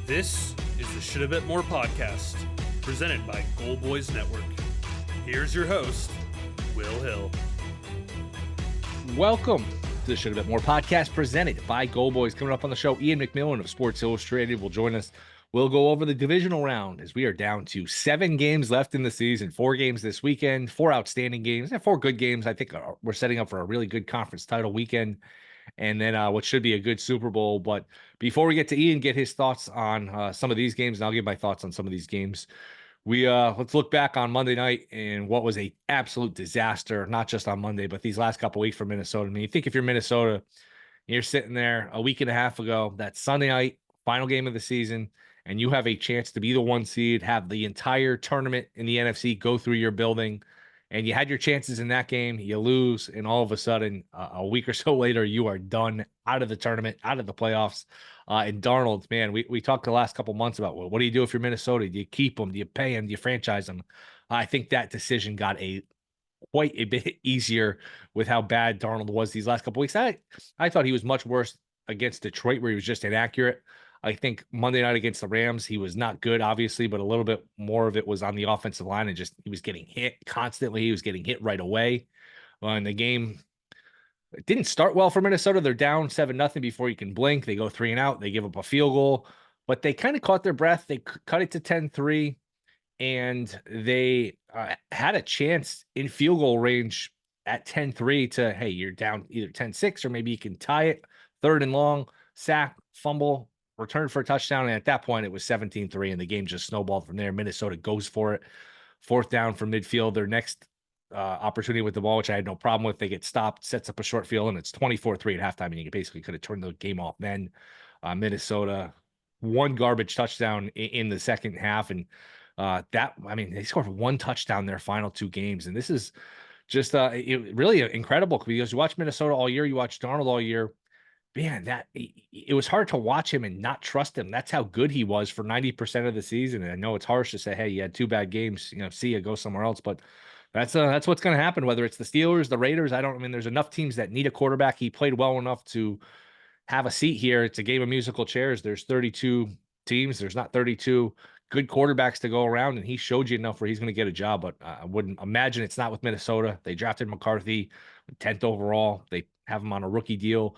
This is the Shoulda Bet More podcast, presented by Goal Boys Network. Here's your host, Will Hill. Welcome to the Shoulda Bet More podcast, presented by Goal Boys. Coming up on the show, Iain MacMillan of Sports Illustrated will join us. We'll go over the divisional round as we are down to 7 games left in the season, 4 games this weekend, 4 outstanding games, and 4 good games. I think we're setting up for a really good conference title weekend, and then what should be a good Super Bowl. But before we get to Iain, get his thoughts on some of these games, and I'll give my thoughts on some of these games. Let's look back on Monday night and what was a absolute disaster, not just on Monday, but these last couple of weeks for Minnesota. I mean, you think if you're Minnesota, you're sitting there a week and a half ago, that Sunday night, final game of the season, and you have a chance to be the 1 seed, have the entire tournament in the NFC go through your building, and you had your chances in that game, you lose, and all of a sudden, a week or so later, you are done, out of the tournament, out of the playoffs. And Darnold, man, we talked the last couple months about, well, what do you do if you're Minnesota? Do you keep him? Do you pay him? Do you franchise him? I think that decision got quite a bit easier with how bad Darnold was these last couple weeks. I thought he was much worse against Detroit, where he was just inaccurate. I think Monday night against the Rams, he was not good, obviously, but a little bit more of it was on the offensive line, and just he was getting hit constantly. He was getting hit right away. In the game, it didn't start well for Minnesota. They're down 7-0 before you can blink. They go 3 and out. They give up a field goal, but they kind of caught their breath. They cut it to 10-3, and they had a chance in field goal range at 10-3 to, hey, you're down either 10-6 or maybe you can tie it. 3rd and long, sack, fumble, return for a touchdown. And at that point, it was 17-3, and the game just snowballed from there. Minnesota goes for it. 4th down from midfield. Their next opportunity with the ball, which I had no problem with. They get stopped, sets up a short field, and it's 24-3 at halftime. And you basically could have turned the game off then. Minnesota, 1 garbage touchdown in the second half. And they scored 1 touchdown their final 2 games. And this is just really incredible, because you watch Minnesota all year, you watch Darnold all year. Man, it was hard to watch him and not trust him. That's how good he was for 90% of the season. And I know it's harsh to say, hey, you had 2 bad games, see ya, go somewhere else. But that's what's going to happen, whether it's the Steelers, the Raiders. There's enough teams that need a quarterback. He played well enough to have a seat here. It's a game of musical chairs. There's 32 teams. There's not 32 good quarterbacks to go around, and he showed you enough where he's going to get a job. But I wouldn't imagine it's not with Minnesota. They drafted McCarthy 10th overall. They have him on a rookie deal.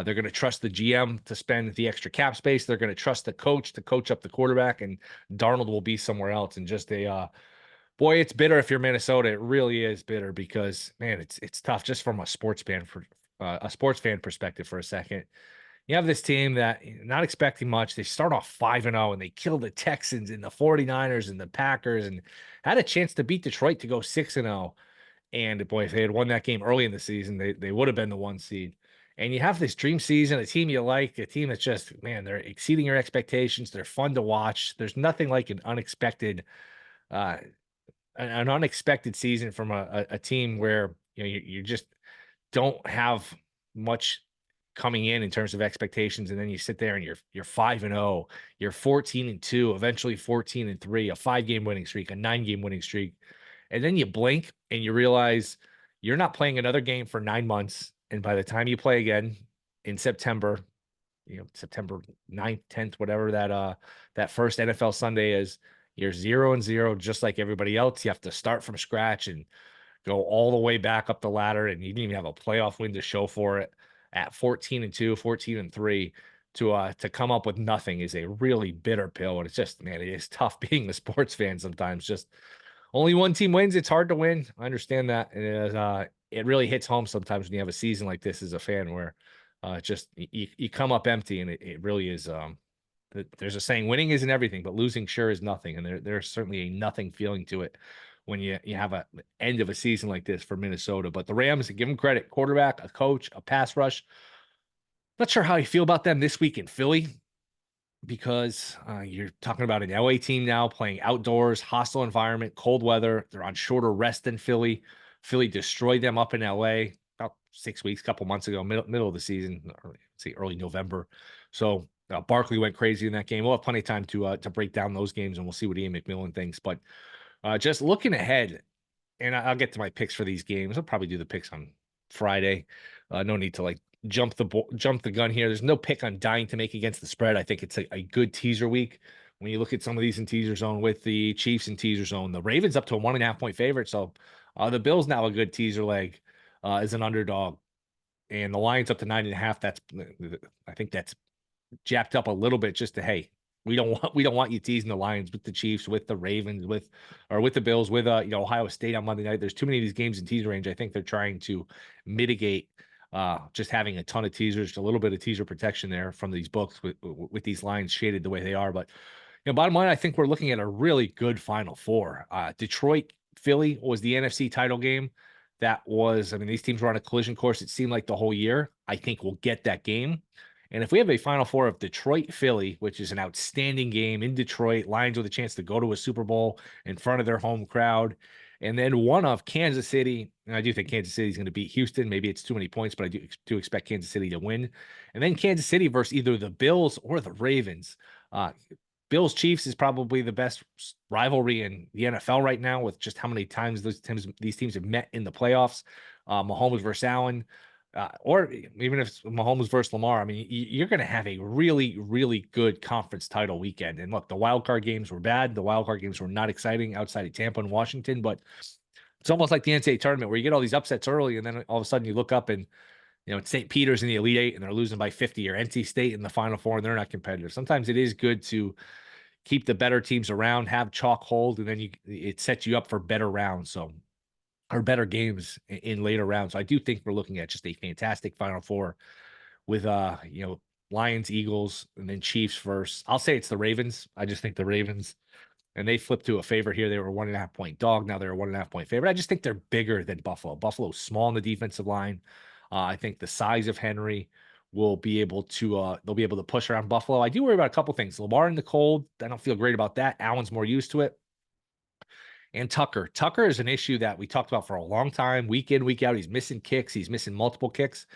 They're going to trust the GM to spend the extra cap space. They're going to trust the coach to coach up the quarterback, and Darnold will be somewhere else. And just boy, it's bitter if you're Minnesota. It really is bitter, because, man, it's tough just from a sports fan perspective for a second. You have this team that, not expecting much. They start off 5-0, and they kill the Texans and the 49ers and the Packers, and had a chance to beat Detroit to go 6-0. And boy, if they had won that game early in the season, they would have been the 1 seed. And you have this dream season, a team you like, a team that's just, man, they're exceeding your expectations. They're fun to watch. There's nothing like an unexpected season from a team where you just don't have much coming in terms of expectations, and then you sit there and you're 5-0, you're 14-2, eventually 14-3, a 5-game winning streak, a 9-game winning streak, and then you blink and you realize you're not playing another game for 9 months. And by the time you play again in September, September 9th, 10th, whatever that first NFL Sunday is, you're 0-0, just like everybody else. You have to start from scratch and go all the way back up the ladder, and you didn't even have a playoff win to show for it. At 14-2, 14-3, to come up with nothing is a really bitter pill. And it's just, man, it is tough being a sports fan sometimes. Just only 1 team wins. It's hard to win. I understand that. And it really hits home sometimes when you have a season like this as a fan, where just you come up empty, and it really is. There's a saying, winning isn't everything, but losing sure is nothing. And there's certainly a nothing feeling to it when you have a end of a season like this for Minnesota. But the Rams, give them credit, quarterback, a coach, a pass rush. Not sure how you feel about them this week in Philly, because you're talking about an LA team now playing outdoors, hostile environment, cold weather. They're on shorter rest than Philly. Philly destroyed them up in LA about 6 weeks, couple months ago, middle of the season, early November. So Barkley went crazy in that game. We'll have plenty of time to break down those games, and we'll see what Iain MacMillan thinks. But just looking ahead, and I'll get to my picks for these games. I'll probably do the picks on Friday. No need to jump the gun here. There's no pick I'm dying to make against the spread. I think it's a good teaser week. When you look at some of these in teaser zone with the Chiefs in teaser zone, the Ravens up to a 1.5 point favorite. So the Bills now a good teaser leg as an underdog. And the Lions up to 9.5. I think that's jacked up a little bit just to, hey, we don't want you teasing the Lions with the Chiefs, with the Ravens, with the Bills, with Ohio State on Monday night. There's too many of these games in teaser range. I think they're trying to mitigate just having a ton of teasers, a little bit of teaser protection there from these books with these lines shaded the way they are. But bottom line, I think we're looking at a really good Final Four. Detroit, Philly was the NFC title game. These teams were on a collision course. It seemed like the whole year. I think we'll get that game. And if we have a Final Four of Detroit, Philly, which is an outstanding game in Detroit, Lions with a chance to go to a Super Bowl in front of their home crowd, and then one of Kansas City, and I do think Kansas City is going to beat Houston. Maybe it's too many points, but I do expect Kansas City to win. And then Kansas City versus either the Bills or the Ravens. Bills Chiefs is probably the best rivalry in the NFL right now, with just how many times these teams have met in the playoffs. Mahomes versus Allen, or even if it's Mahomes versus Lamar. I mean, you're going to have a really, really good conference title weekend. And look, the wild card games were bad. The wild card games were not exciting outside of Tampa and Washington, but it's almost like the NCAA tournament where you get all these upsets early, and then all of a sudden you look up and it's St. Peter's in the Elite Eight and they're losing by 50, or NC State in the Final Four and they're not competitive. Sometimes it is good to keep the better teams around, have chalk hold, and then it sets you up for better rounds. Or better games in later rounds. So I do think we're looking at just a fantastic Final Four with Lions, Eagles, and then Chiefs first. I'll say it's the Ravens. I just think the Ravens, and they flipped to a favor here. They were 1.5 point dog. Now they're a 1.5 point favorite. I just think they're bigger than Buffalo. Buffalo's small on the defensive line. I think the size of Henry will be able to they'll be able to push around Buffalo. I do worry about a couple things. Lamar in the cold, I don't feel great about that. Allen's more used to it. And Tucker is an issue that we talked about for a long time, week in, week out. He's missing kicks. He's missing multiple kicks.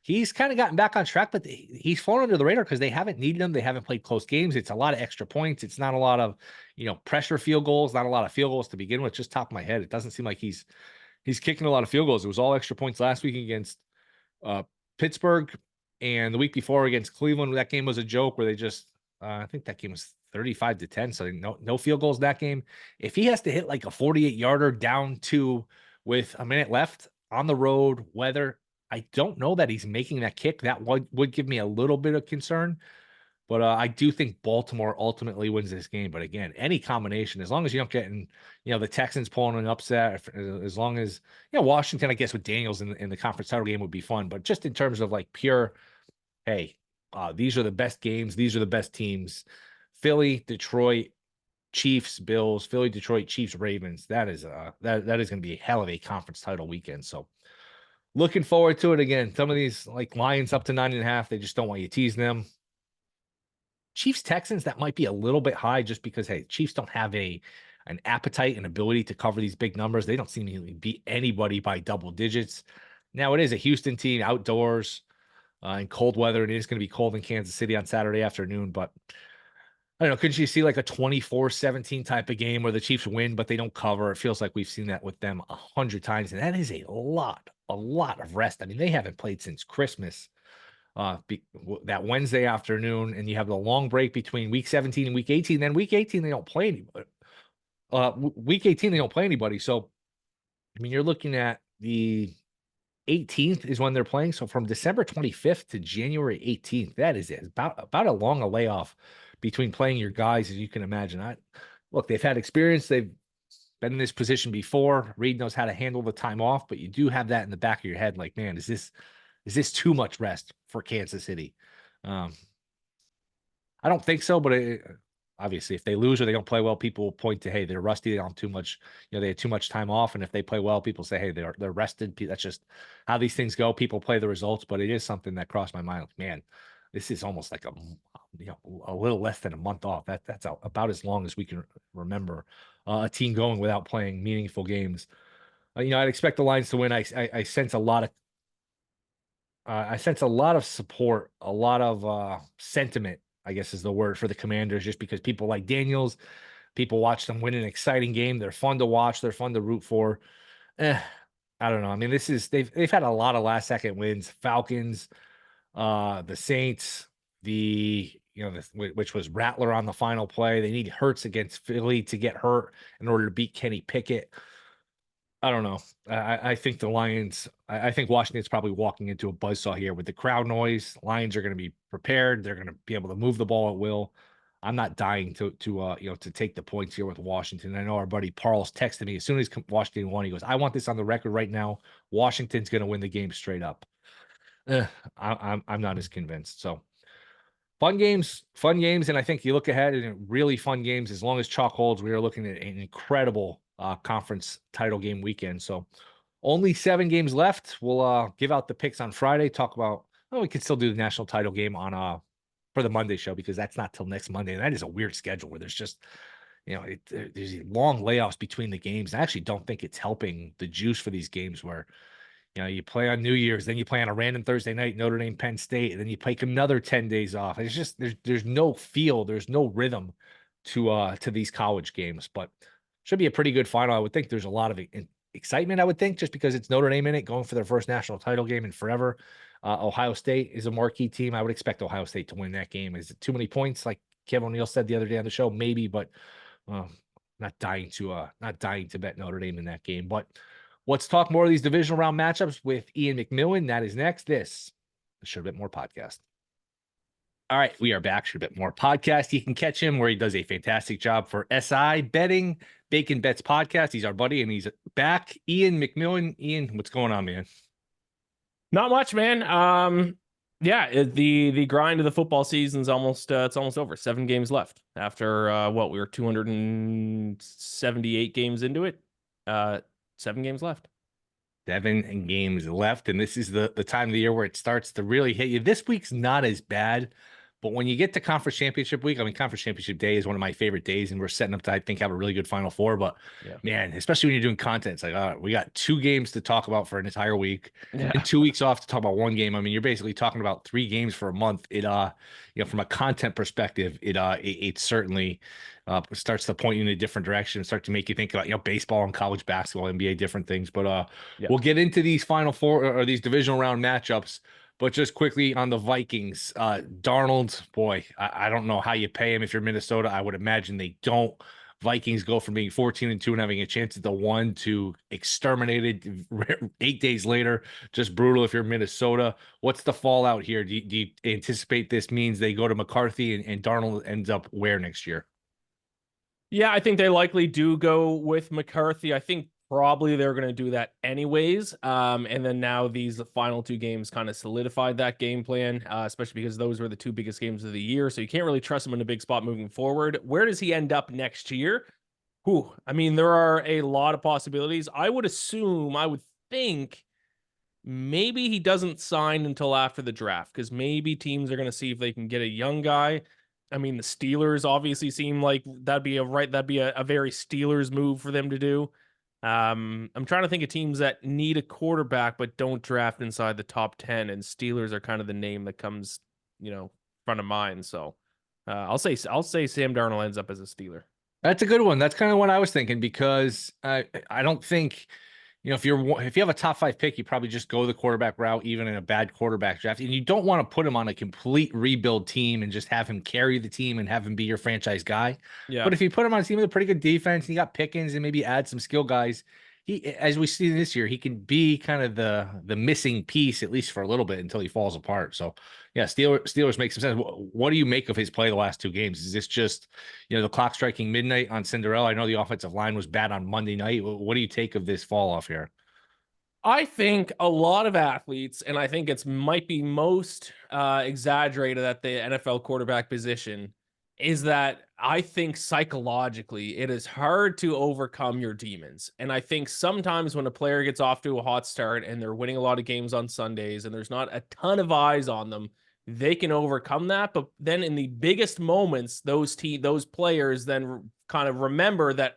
He's kind of gotten back on track, but he's fallen under the radar because they haven't needed him. They haven't played close games. It's a lot of extra points. It's not a lot of, pressure field goals, not a lot of field goals to begin with. Just top of my head, it doesn't seem like he's kicking a lot of field goals. It was all extra points last week against Pittsburgh, and the week before against Cleveland. That game was a joke where they just, I think that game was 35-10. So no field goals that game. If he has to hit like a 48-yarder down 2 with a minute left on the road, weather, I don't know that he's making that kick. That would give me a little bit of concern. But I do think Baltimore ultimately wins this game. But again, any combination, as long as you don't get in, the Texans pulling an upset, as long as, Washington, I guess, with Daniels in the conference title game would be fun. But just in terms of like pure, hey, these are the best games. These are the best teams. Philly, Detroit, Chiefs, Bills, Philly, Detroit, Chiefs, Ravens. That is that is going to be a hell of a conference title weekend. So looking forward to it again. Some of these like Lions up to 9.5, they just don't want you teasing them. Chiefs, Texans, that might be a little bit high just because, hey, Chiefs don't have an appetite and ability to cover these big numbers. They don't seem to beat anybody by double digits. Now it is a Houston team outdoors in cold weather, and it is going to be cold in Kansas City on Saturday afternoon, but I don't know. Couldn't you see like a 24-17 type of game where the Chiefs win, but they don't cover? It feels like we've seen that with them 100 times, and that is a lot of rest. I mean, they haven't played since Christmas, that Wednesday afternoon, and you have the long break between week 17 and week 18. Then week 18, they don't play anybody. Week 18, they don't play anybody. So, I mean, you're looking at the 18th is when they're playing. So from December 25th to January 18th, that is about a long a layoff between playing your guys as you can imagine. Look, they've had experience. They've been in this position before. Reed knows how to handle the time off, but you do have that in the back of your head. Like, man, is this too much rest for Kansas City? I don't think so, but obviously if they lose or they don't play well, people will point to, hey, they're rusty. They don't have too much, they had too much time off. And if they play well, people say, hey, they're rested. That's just how these things go. People play the results, but it is something that crossed my mind. Like, man, this is almost like a little less than a month off. That's about as long as we can remember a team going without playing meaningful games. I'd expect the Lions to win. I sense a lot of support, a lot of sentiment, I guess is the word, for the Commanders, just because people like Daniels, people watch them win an exciting game. They're fun to watch. They're fun to root for. I don't know. I mean, they've had a lot of last second wins. Falcons, the Saints, which was Rattler on the final play. They need Hurts against Philly to get hurt in order to beat Kenny Pickett. I don't know. I think the Lions. I think Washington's probably walking into a buzzsaw here with the crowd noise. Lions are going to be prepared. They're going to be able to move the ball at will. I'm not dying to take the points here with Washington. I know our buddy Parles texted me as soon as Washington won. He goes, "I want this on the record right now. Washington's going to win the game straight up." I'm not as convinced. So fun games, and I think you look ahead and really fun games. As long as chalk holds, we are looking at an incredible conference title game weekend. So only 7 games left. We'll give out the picks on Friday. Talk about we could still do the national title game on for the Monday show because that's not till next Monday, and that is a weird schedule where there's just there's long layoffs between the games. I actually don't think it's helping the juice for these games where you play on New Year's, then you play on a random Thursday night, Notre Dame, Penn State, and then you take another 10 days off. It's just there's no feel, there's no rhythm to these college games, but should be a pretty good final. I would think there's a lot of excitement, I would think, just because it's Notre Dame in it, going for their first national title game in forever. Ohio State is a marquee team. I would expect Ohio State to win that game. Is it too many points, like Kevin O'Neill said the other day on the show? Maybe, but not dying to bet Notre Dame in that game. But let's talk more of these divisional round matchups with Iain MacMillan. That is next. This is Shoulda Bet More podcast. All right, we are back. Shoulda Bet More podcast. You can catch him where he does a fantastic job for SI Betting, Bacon Bets podcast. He's our buddy, and he's back. Iain MacMillan. Iain, what's going on, man? Not much, man. The grind of the football season's almost it's almost over. 7 games left after we were 278 games into it. 7 games left. 7 games left, and this is the time of the year where it starts to really hit you. This week's not as bad, but when you get to conference championship week, I mean, conference championship day is one of my favorite days, and we're setting up to, I think, have a really good Final Four. But man, especially when you're doing content, it's like, all right, we got 2 games to talk about for an entire week, and 2 weeks off to talk about 1 game. I mean, you're basically talking about 3 games for a month. It from a content perspective, it certainly starts to point you in a different direction, start to make you think about baseball and college basketball, NBA, different things. But we'll get into these Final Four or these divisional round matchups. But just quickly on the Vikings, Darnold, boy, I don't know how you pay him if you're Minnesota. I would imagine they don't. Vikings go from being 14-2 and having a chance at the 1 to exterminated 8 days later. Just brutal if you're Minnesota. What's the fallout here? Do you anticipate this means they go to McCarthy and Darnold ends up where next year? Yeah, I think they likely do go with McCarthy. I think probably they're going to do that anyways. And then now the final 2 games kind of solidified that game plan, especially because those were the 2 biggest games of the year. So you can't really trust him in a big spot moving forward. Where does he end up next year? I mean, there are a lot of possibilities. I would think maybe he doesn't sign until after the draft, because maybe teams are going to see if they can get a young guy. I mean, the Steelers obviously seem like that'd be a very Steelers move for them to do. I'm trying to think of teams that need a quarterback but don't draft inside the top 10, and Steelers are kind of the name that comes, front of mind. So I'll say Sam Darnold ends up as a Steeler. That's a good one. That's kind of what I was thinking, because I don't think if you have a top 5 pick, you probably just go the quarterback route, even in a bad quarterback draft. And you don't want to put him on a complete rebuild team and just have him carry the team and have him be your franchise guy. Yeah. But if you put him on a team with a pretty good defense, and you got Pickens and maybe add some skill guys, he, as we see this year, he can be kind of the missing piece, at least for a little bit, until he falls apart. So yeah, Steelers make some sense. What do you make of his play the last 2 games? Is this just, the clock striking midnight on Cinderella? I know the offensive line was bad on Monday night. What do you take of this fall off here? I think a lot of athletes, and I think might be most exaggerated at the NFL quarterback position, is that I think psychologically it is hard to overcome your demons. And I think sometimes when a player gets off to a hot start and they're winning a lot of games on Sundays and there's not a ton of eyes on them, they can overcome that. But then in the biggest moments, those players then kind of remember that,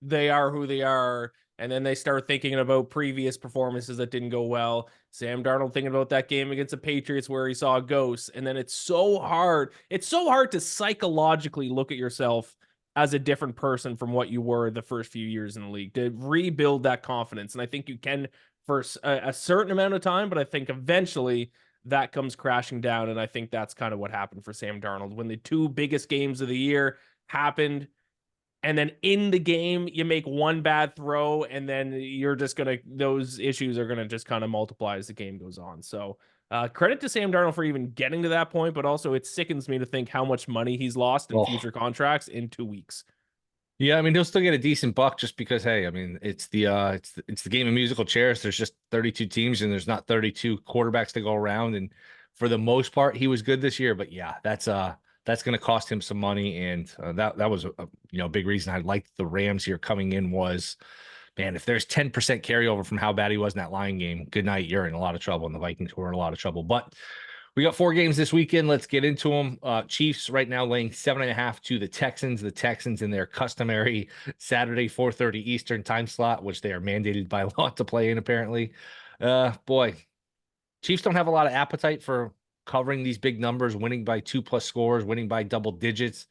they are who they are. And then they start thinking about previous performances that didn't go well. Sam Darnold thinking about that game against the Patriots where he saw a ghost. And then it's so hard. It's so hard to psychologically look at yourself as a different person from what you were the first few years in the league, to rebuild that confidence. And I think you can for a certain amount of time, but I think eventually that comes crashing down. And I think that's kind of what happened for Sam Darnold when the two biggest games of the year happened. And then in the game, you make one bad throw, and then you're just those issues are going to just kind of multiply as the game goes on. So credit to Sam Darnold for even getting to that point, but also it sickens me to think how much money he's lost in future contracts in 2 weeks. Yeah, I mean, he'll still get a decent buck just because, hey, I mean, it's the game of musical chairs. There's just 32 teams and there's not 32 quarterbacks to go around. And for the most part, he was good this year. But yeah, that's going to cost him some money. And that was a big reason I liked the Rams here coming in was, man, if there's 10% carryover from how bad he was in that Lion game, good night, you're in a lot of trouble. And the Vikings were in a lot of trouble. But we got 4 games this weekend. Let's get into them. Chiefs right now laying 7.5 to the Texans. The Texans in their customary Saturday 4:30 Eastern time slot, which they are mandated by law to play in, apparently. Boy, Chiefs don't have a lot of appetite for covering these big numbers, winning by 2+ scores, winning by double digits.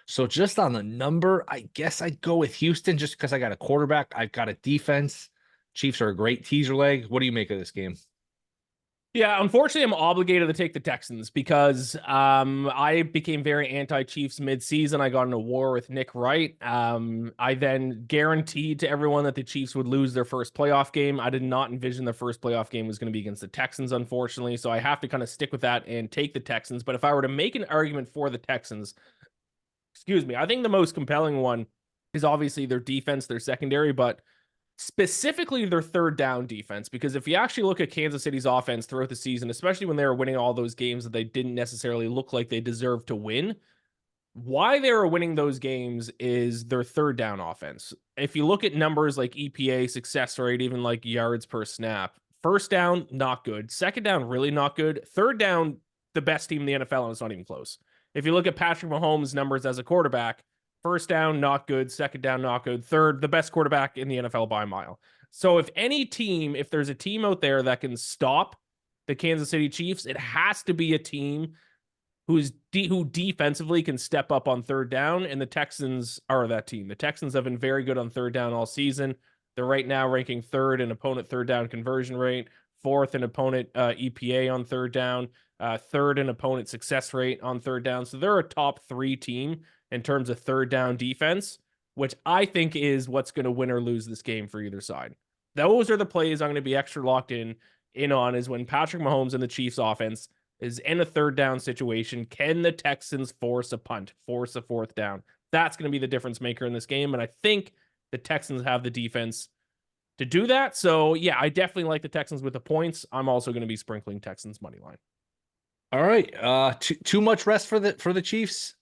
So just on the number, I guess I'd go with Houston just because I got a quarterback. I've got a defense. Chiefs are a great teaser leg. What do you make of this game? Yeah, unfortunately, I'm obligated to take the Texans because I became very anti-Chiefs mid-season. I got in a war with Nick Wright. I then guaranteed to everyone that the Chiefs would lose their first playoff game. I did not envision the first playoff game was going to be against the Texans, unfortunately. So I have to kind of stick with that and take the Texans. But if I were to make an argument for the Texans, I think the most compelling one is obviously their defense, their secondary, but specifically their third down defense, because if you actually look at Kansas City's offense throughout the season, especially when they were winning all those games that they didn't necessarily look like they deserved to win, why they were winning those games is their third down offense. If you look at numbers like EPA, success rate, even like yards per snap, first down, not good. Second down, really not good. Third down, the best team in the NFL, and it's not even close. If you look at Patrick Mahomes' numbers as a quarterback, first down, not good. Second down, not good. Third, the best quarterback in the NFL by a mile. So if there's a team out there that can stop the Kansas City Chiefs, it has to be a team who defensively can step up on third down, and the Texans are that team. The Texans have been very good on third down all season. They're right now ranking 3rd in opponent third down conversion rate, 4th in opponent EPA on third down, 3rd in opponent success rate on third down. So they're a top 3 team in terms of third down defense, which I think is what's going to win or lose this game for either side. Those are the plays I'm going to be extra locked in on is when Patrick Mahomes and the Chiefs offense is in a third down situation. Can the Texans force a punt, force a 4th down? That's going to be the difference maker in this game. And I think the Texans have the defense to do that. So yeah, I definitely like the Texans with the points. I'm also going to be sprinkling Texans money line. All right. Too much rest for the Chiefs.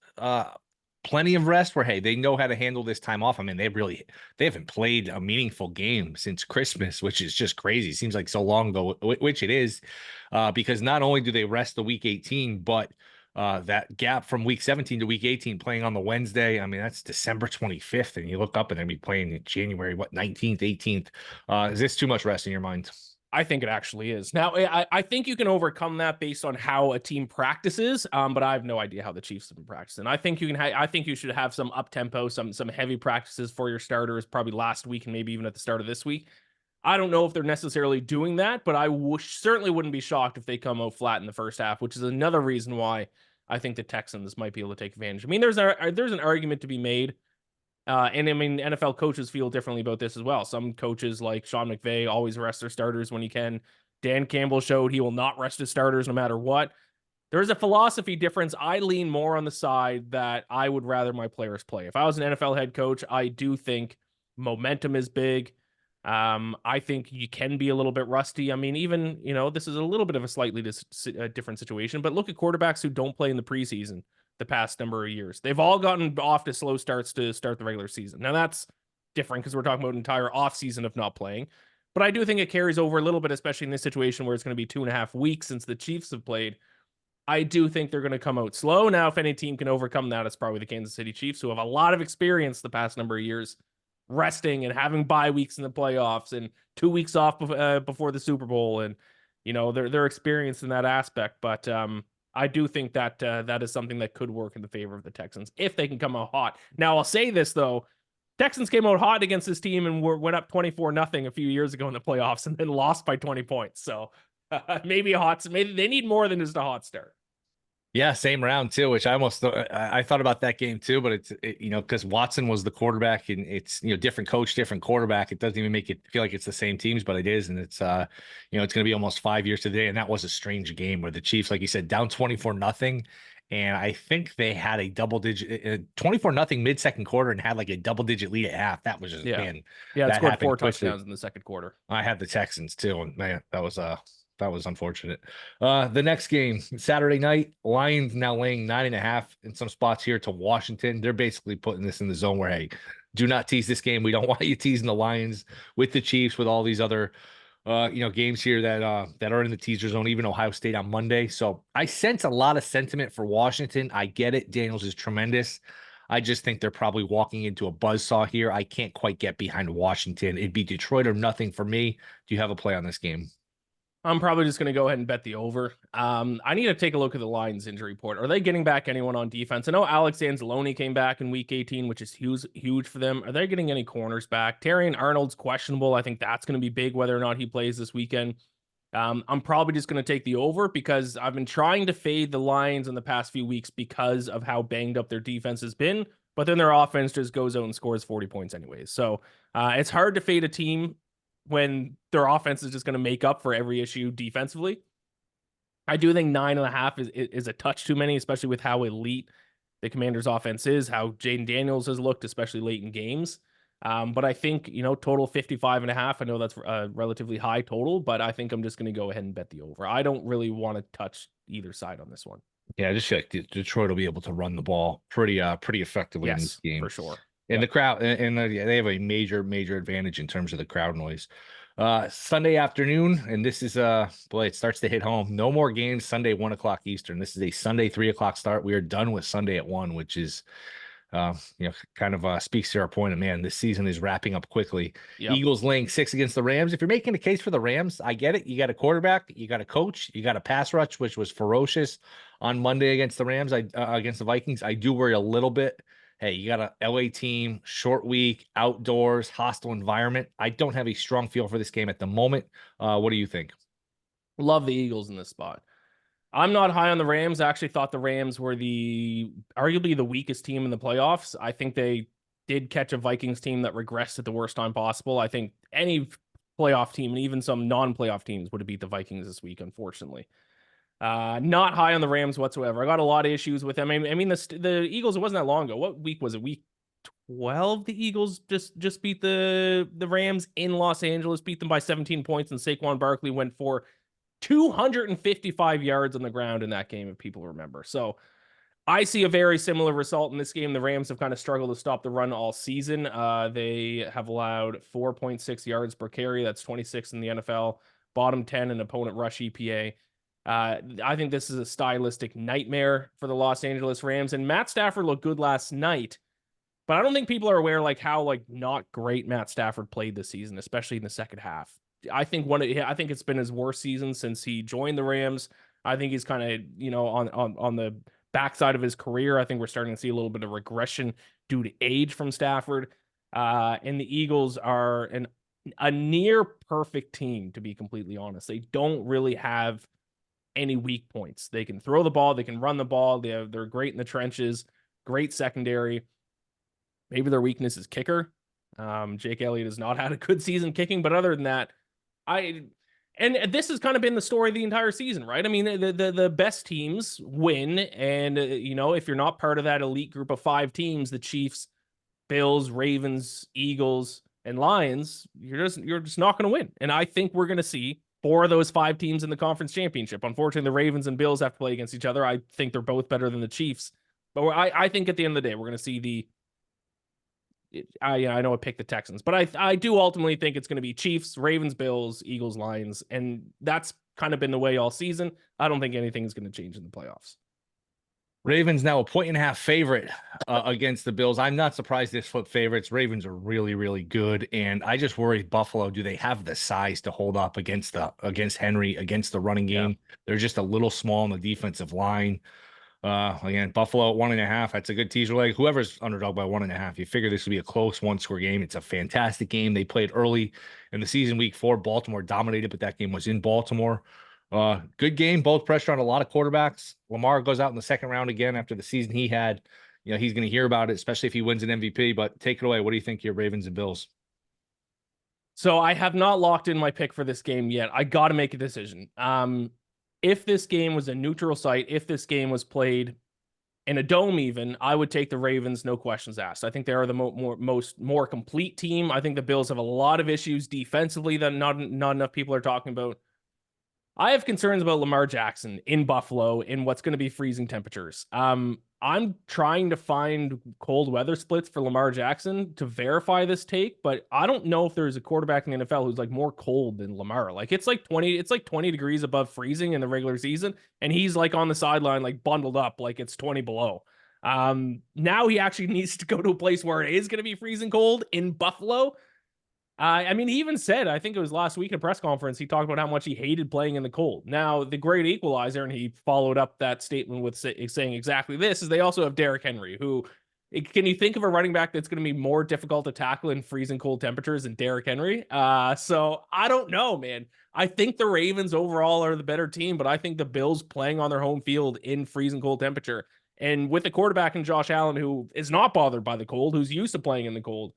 Plenty of rest where, hey, they know how to handle this time off. I mean, they haven't played a meaningful game since Christmas, which is just crazy. It seems like so long ago, which it is, because not only do they rest the week 18, but that gap from week 17 to week 18 playing on the Wednesday. I mean, that's December 25th. And you look up and they'll be playing in January, 19th, 18th. Is this too much rest in your mind? I think it actually is. Now, I think you can overcome that based on how a team practices, but I have no idea how the Chiefs have been practicing. I think I think you should have some up-tempo, some heavy practices for your starters probably last week and maybe even at the start of this week. I don't know if they're necessarily doing that, but I certainly wouldn't be shocked if they come out flat in the first half, which is another reason why I think the Texans might be able to take advantage. I mean, there's an argument to be made. And I mean, NFL coaches feel differently about this as well. Some coaches like Sean McVay always rest their starters when he can. Dan Campbell showed he will not rest his starters no matter what. There's a philosophy difference. I lean more on the side that I would rather my players play. If I was an NFL head coach, I do think momentum is big. I think you can be a little bit rusty. I mean, even, this is a little bit of a slightly different situation, but look at quarterbacks who don't play in the preseason the past number of years. They've all gotten off to slow starts to start the regular season. Now that's different because we're talking about an entire offseason of not playing. But I do think it carries over a little bit, especially in this situation where it's going to be 2.5 weeks since the Chiefs have played. I do think they're going to come out slow. Now, if any team can overcome that, it's probably the Kansas City Chiefs, who have a lot of experience the past number of years resting and having bye weeks in the playoffs and 2 weeks off before the Super Bowl. And, they're experienced in that aspect. But I do think that that is something that could work in the favor of the Texans if they can come out hot. Now, I'll say this, though. Texans came out hot against this team and went up 24-0 a few years ago in the playoffs and then lost by 20 points. So maybe they need more than just a hot start. Yeah, same round too, which I thought about that game too, but it's because Watson was the quarterback and it's different coach, different quarterback. It doesn't even make it feel like it's the same teams, but it is, and it's it's going to be almost 5 years today, and that was a strange game where the Chiefs, like you said, down 24-0, and I think they had a double digit 24-0 mid second quarter and had like a double digit lead at half. That was just man, it scored 4 quickly. touchdowns in the second quarter. I had the Texans too, and man, that was unfortunate. The next game, Saturday night, Lions now laying 9.5 in some spots here to Washington. They're basically putting this in the zone where, hey, do not tease this game. We don't want you teasing the Lions with the Chiefs, with all these other games here that are in the teaser zone, even Ohio State on Monday. So I sense a lot of sentiment for Washington. I get it. Daniels is tremendous. I just think they're probably walking into a buzzsaw here. I can't quite get behind Washington. It'd be Detroit or nothing for me. Do you have a play on this game? I'm probably just going to go ahead and bet the over. I need to take a look at the Lions injury report. Are they getting back anyone on defense? I know Alex Anzalone came back in week 18, which is huge for them. Are they getting any corners back? Terrion Arnold's questionable. I think that's going to be big, whether or not he plays this weekend. I'm probably just going to take the over because I've been trying to fade the Lions in the past few weeks because of how banged up their defense has been. But then their offense just goes out and scores 40 points anyways. So it's hard to fade a team when their offense is just going to make up for every issue defensively. I do think 9.5 is a touch too many, especially with how elite the Commanders' offense is, how Jaden Daniels has looked, especially late in games. But I think, total 55.5. I know that's a relatively high total, but I think I'm just going to go ahead and bet the over. I don't really want to touch either side on this one. Yeah, I just feel like Detroit will be able to run the ball pretty effectively in this game. For sure. And the crowd, and they have a major advantage in terms of the crowd noise. Sunday afternoon, and this is it starts to hit home. No more games Sunday 1:00 Eastern. This is a Sunday 3:00 start. We are done with Sunday at 1, which is kind of speaks to our point of, man, this season is wrapping up quickly. Yep. Eagles laying 6 against the Rams. If you're making a case for the Rams, I get it. You got a quarterback, you got a coach, you got a pass rush, which was ferocious on Monday against the Rams. Against the Vikings, I do worry a little bit. Hey, you got a LA team, short week, outdoors, hostile environment. I don't have a strong feel for this game at the moment. What do you think? Love the Eagles in this spot. I'm not high on the Rams. I actually thought the Rams were arguably the weakest team in the playoffs. I think they did catch a Vikings team that regressed at the worst time possible. I think any playoff team, and even some non-playoff teams, would have beat the Vikings this week, unfortunately. Not high on the Rams whatsoever. I got a lot of issues with them. I mean, the Eagles, it wasn't that long ago. What week was it? Week 12? The Eagles just beat the Rams in Los Angeles, beat them by 17 points, and Saquon Barkley went for 255 yards on the ground in that game, if people remember. So I see a very similar result in this game. The Rams have kind of struggled to stop the run all season. They have allowed 4.6 yards per carry. That's 26 in the NFL. Bottom 10 in opponent rush EPA. I think this is a stylistic nightmare for the Los Angeles Rams. And Matt Stafford looked good last night, but I don't think people are aware how not great Matt Stafford played this season, especially in the second half. I think it's been his worst season since he joined the Rams. I think he's kind of, on the backside of his career. I think we're starting to see a little bit of regression due to age from Stafford. And the Eagles are a near perfect team, to be completely honest. They don't really have any weak points. They can throw the ball, they can run the ball. They're great in the trenches, great secondary. Maybe their weakness is kicker. Jake Elliott has not had a good season kicking, but other than that, and this has kind of been the story of the entire season, right? I mean, the best teams win, and if you're not part of that elite group of 5 teams, the Chiefs, Bills, Ravens, Eagles, and Lions, you're just not going to win. And I think we're going to see 4 of those 5 teams in the conference championship. Unfortunately, the Ravens and Bills have to play against each other. I think they're both better than the Chiefs, but I think at the end of the day, we're going to see I know I picked the Texans, but I do ultimately think it's going to be Chiefs, Ravens, Bills, Eagles, Lions, and that's kind of been the way all season. I don't think anything is going to change in the playoffs. Ravens now a 1.5 favorite against the Bills. I'm not surprised they flip favorites. Ravens are really, really good, and I just worry Buffalo. Do they have the size to hold up against Henry, against the running game? Yeah. They're just a little small on the defensive line. Again, Buffalo at 1.5. That's a good teaser leg. Whoever's underdog by 1.5, you figure this would be a close one-score game. It's a fantastic game. They played early in the season, week 4. Baltimore dominated, but that game was in Baltimore. Good game, both pressure on a lot of quarterbacks. Lamar goes out in the second round again after the season he had. He's going to hear about it, especially if he wins an MVP. But take it away. What do you think your Ravens and Bills? So I have not locked in my pick for this game yet. I got to make a decision. If this game was a neutral site, if this game was played in a dome even, I would take the Ravens, no questions asked. I think they are the more complete team. I think the Bills have a lot of issues defensively that not enough people are talking about. I have concerns about Lamar Jackson in Buffalo in what's going to be freezing temperatures. I'm trying to find cold weather splits for Lamar Jackson to verify this take, but I don't know if there's a quarterback in the NFL who's like more cold than Lamar. Like it's like 20 degrees above freezing in the regular season, and he's like on the sideline, like bundled up, like it's 20 below. Now he actually needs to go to a place where it is going to be freezing cold in Buffalo. I mean, he even said, I think it was last week in a press conference, he talked about how much he hated playing in the cold. Now, the great equalizer, and he followed up that statement with saying exactly this, is they also have Derrick Henry, who, can you think of a running back that's going to be more difficult to tackle in freezing cold temperatures than Derrick Henry? So I don't know, man. I think the Ravens overall are the better team, but I think the Bills playing on their home field in freezing cold temperature, and with a quarterback in Josh Allen who is not bothered by the cold, who's used to playing in the cold,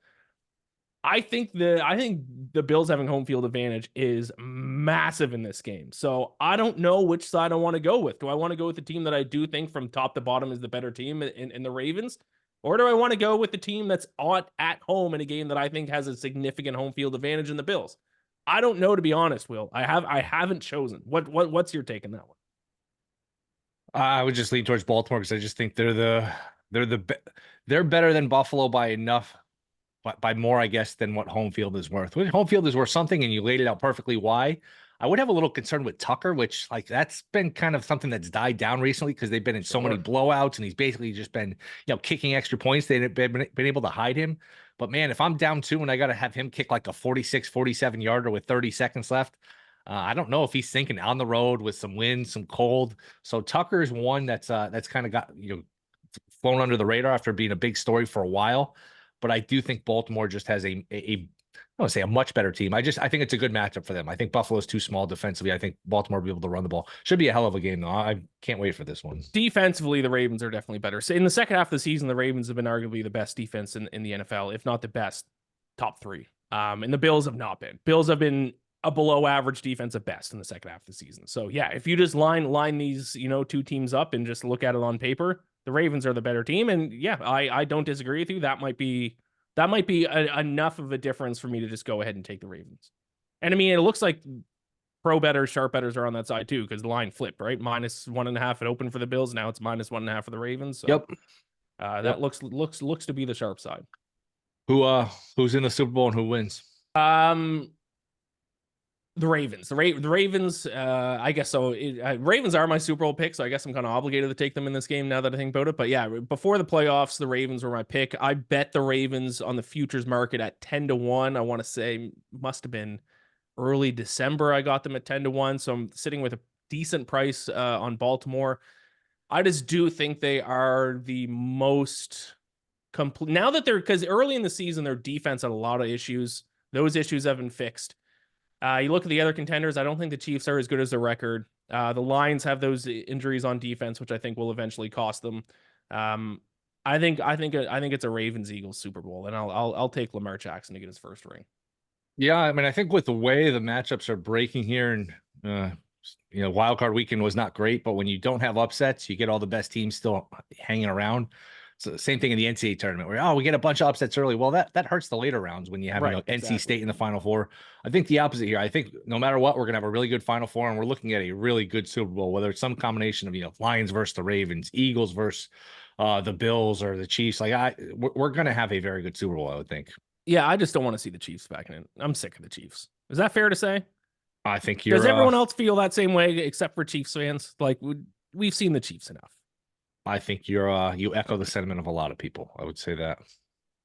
I think the Bills having home field advantage is massive in this game. So I don't know which side I want to go with. Do I want to go with the team that I do think from top to bottom is the better team in the Ravens? Or do I want to go with the team that's at home in a game that I think has a significant home field advantage in the Bills? I don't know, to be honest, Will. I haven't chosen. What's your take on that one? I would just lean towards Baltimore because I just think they're better than Buffalo by enough. By more, I guess, than what home field is worth. When home field is worth something, and you laid it out perfectly why, I would have a little concern with Tucker, which like that's been kind of something that's died down recently because they've been in so many blowouts, and he's basically just been kicking extra points. They've been able to hide him. But man, if I'm down 2 and I got to have him kick like a 46, 47 yarder with 30 seconds left, I don't know if he's thinking on the road with some wind, some cold. So Tucker's one that's kind of got flown under the radar after being a big story for a while. But I do think Baltimore just has I don't want to say a much better team. I think it's a good matchup for them. I think Buffalo's too small defensively. I think Baltimore will be able to run the ball. Should be a hell of a game, though. I can't wait for this one. Defensively, the Ravens are definitely better. So in the second half of the season, the Ravens have been arguably the best defense in the NFL, if not the best, top 3. And the Bills have not been. Bills have been a below average defense at best in the second half of the season. So yeah, if you just line these, 2 teams up and just look at it on paper, the Ravens are the better team. And yeah, I don't disagree with you. That might be enough of a difference for me to just go ahead and take the Ravens. And I mean, it looks like pro bettors, sharp bettors are on that side too, because the line flipped, right? -1.5 it opened for the Bills. Now it's -1.5 for the Ravens. So, yep. That looks to be the sharp side. Who's in the Super Bowl and who wins? The Ravens. The Ravens, I guess so. Ravens are my Super Bowl pick, so I guess I'm kind of obligated to take them in this game now that I think about it. But yeah, before the playoffs, the Ravens were my pick. I bet the Ravens on the futures market at 10-1. I want to say must have been early December. I got them at 10-1, so I'm sitting with a decent price on Baltimore. I just do think they are the most complete now that because early in the season their defense had a lot of issues. Those issues have been fixed. You look at the other contenders, I don't think the Chiefs are as good as their record. The Lions have those injuries on defense, which I think will eventually cost them. I think it's a Ravens-Eagles Super Bowl, and I'll take Lamar Jackson to get his first ring. Yeah, I mean, I think with the way the matchups are breaking here, and wild card weekend was not great, but when you don't have upsets, you get all the best teams still hanging around. So same thing in the NCAA tournament where, we get a bunch of upsets early. Well, that hurts the later rounds when you have NC State in the Final Four. I think the opposite here. I think no matter what, we're going to have a really good Final Four, and we're looking at a really good Super Bowl, whether it's some combination of, Lions versus the Ravens, Eagles versus the Bills or the Chiefs. We're going to have a very good Super Bowl, I would think. Yeah, I just don't want to see the Chiefs back in it. I'm sick of the Chiefs. Is that fair to say? I think you're... Does everyone else feel that same way except for Chiefs fans? Like, we've seen the Chiefs enough. I think you echo the sentiment of a lot of people. I would say that.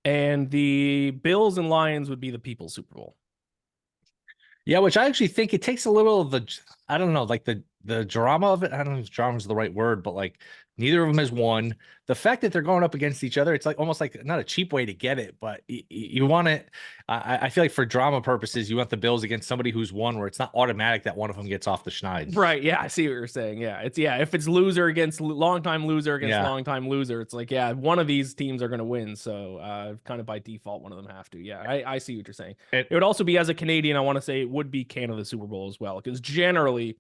And the Bills and Lions would be the People's Super Bowl. Yeah, which I actually think it takes a little of the, I don't know, like the drama of it. I don't know if drama is the right word, but like neither of them has won. The fact that they're going up against each other, it's like almost like not a cheap way to get it, but you want it. I feel like for drama purposes, you want the Bills against somebody who's won, where it's not automatic that one of them gets off the schneid. Right. Yeah, I see what you're saying. Yeah, if it's loser against longtime loser against longtime loser, it's like, yeah, one of these teams are going to win. So kind of by default, one of them have to. Yeah, I see what you're saying. It would also be, as a Canadian, I want to say it would be Canada's Super Bowl as well, because generally,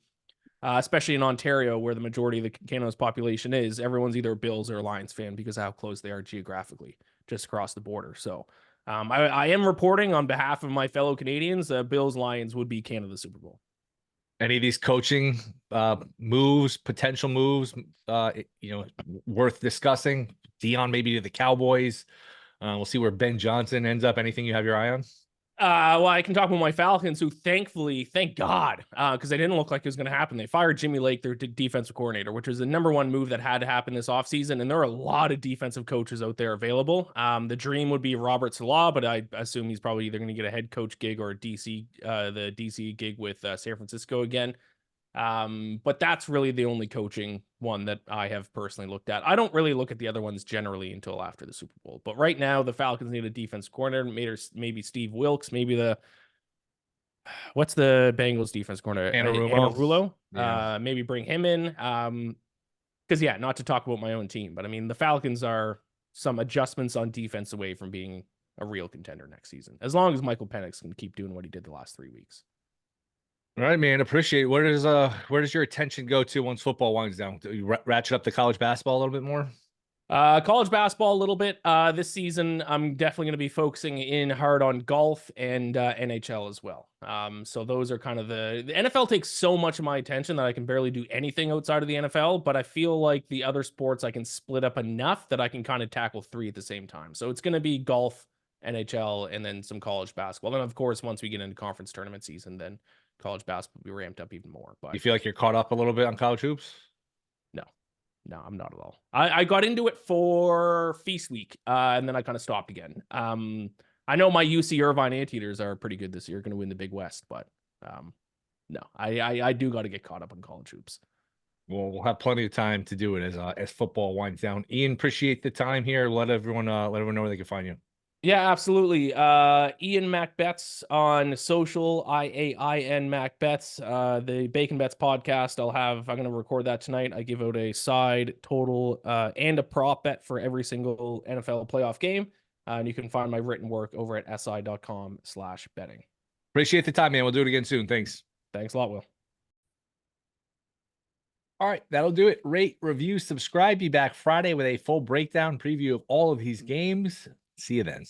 especially in Ontario, where the majority of the Canada's population is, everyone's either a Bills or a Lions fan because of how close they are geographically, just across the border. So I am reporting on behalf of my fellow Canadians, Bills Lions would be Canada's Super Bowl. Any of these coaching moves, potential moves, worth discussing? Dion maybe to the Cowboys. We'll see where Ben Johnson ends up. Anything you have your eye on? Well, I can talk about my Falcons, who thankfully, thank God, because they didn't look like it was going to happen. They fired Jimmy Lake, their defensive coordinator, which was the number one move that had to happen this offseason. And there are a lot of defensive coaches out there available. The dream would be Robert Saleh, but I assume he's probably either going to get a head coach gig or a the DC gig with San Francisco again. But that's really the only coaching one that I have personally looked at. I don't really look at the other ones generally until after the Super Bowl. But right now, the Falcons need a defense coordinator. Maybe Steve Wilkes. Maybe what's the Bengals defense coordinator? Anarumo. Yeah. Maybe bring him in. Because not to talk about my own team, but I mean, the Falcons are some adjustments on defense away from being a real contender next season, as long as Michael Penix can keep doing what he did the last 3 weeks. All right, man. Appreciate it. Where does your attention go to once football winds down? Do you ratchet up the college basketball a little bit more? College basketball a little bit. This season, I'm definitely going to be focusing in hard on golf and NHL as well. So those are kind of the NFL takes so much of my attention that I can barely do anything outside of the NFL. But I feel like the other sports I can split up enough that I can kind of tackle 3 at the same time. So it's going to be golf, NHL, and then some college basketball. And of course, once we get into conference tournament season, then college basketball will be ramped up even more. But you feel like you're caught up a little bit on college hoops? No, I'm not at all. I got into it for Feast Week, and then I kind of stopped again. I know my UC Irvine Anteaters are pretty good this year, going to win the Big West, but no, I do got to get caught up on college hoops. Well, we'll have plenty of time to do it as football winds down. Ian, appreciate the time here. Let everyone know where they can find you. Yeah, absolutely. Iain MacBets on social, IAIN MacBets. The Bacon Bets podcast, I'm going to record that tonight. I give out a side total and a prop bet for every single NFL playoff game. And you can find my written work over at si.com/betting. Appreciate the time, man. We'll do it again soon. Thanks. Thanks a lot, Will. All right, that'll do it. Rate, review, subscribe. Be back Friday with a full breakdown preview of all of these games. See you then.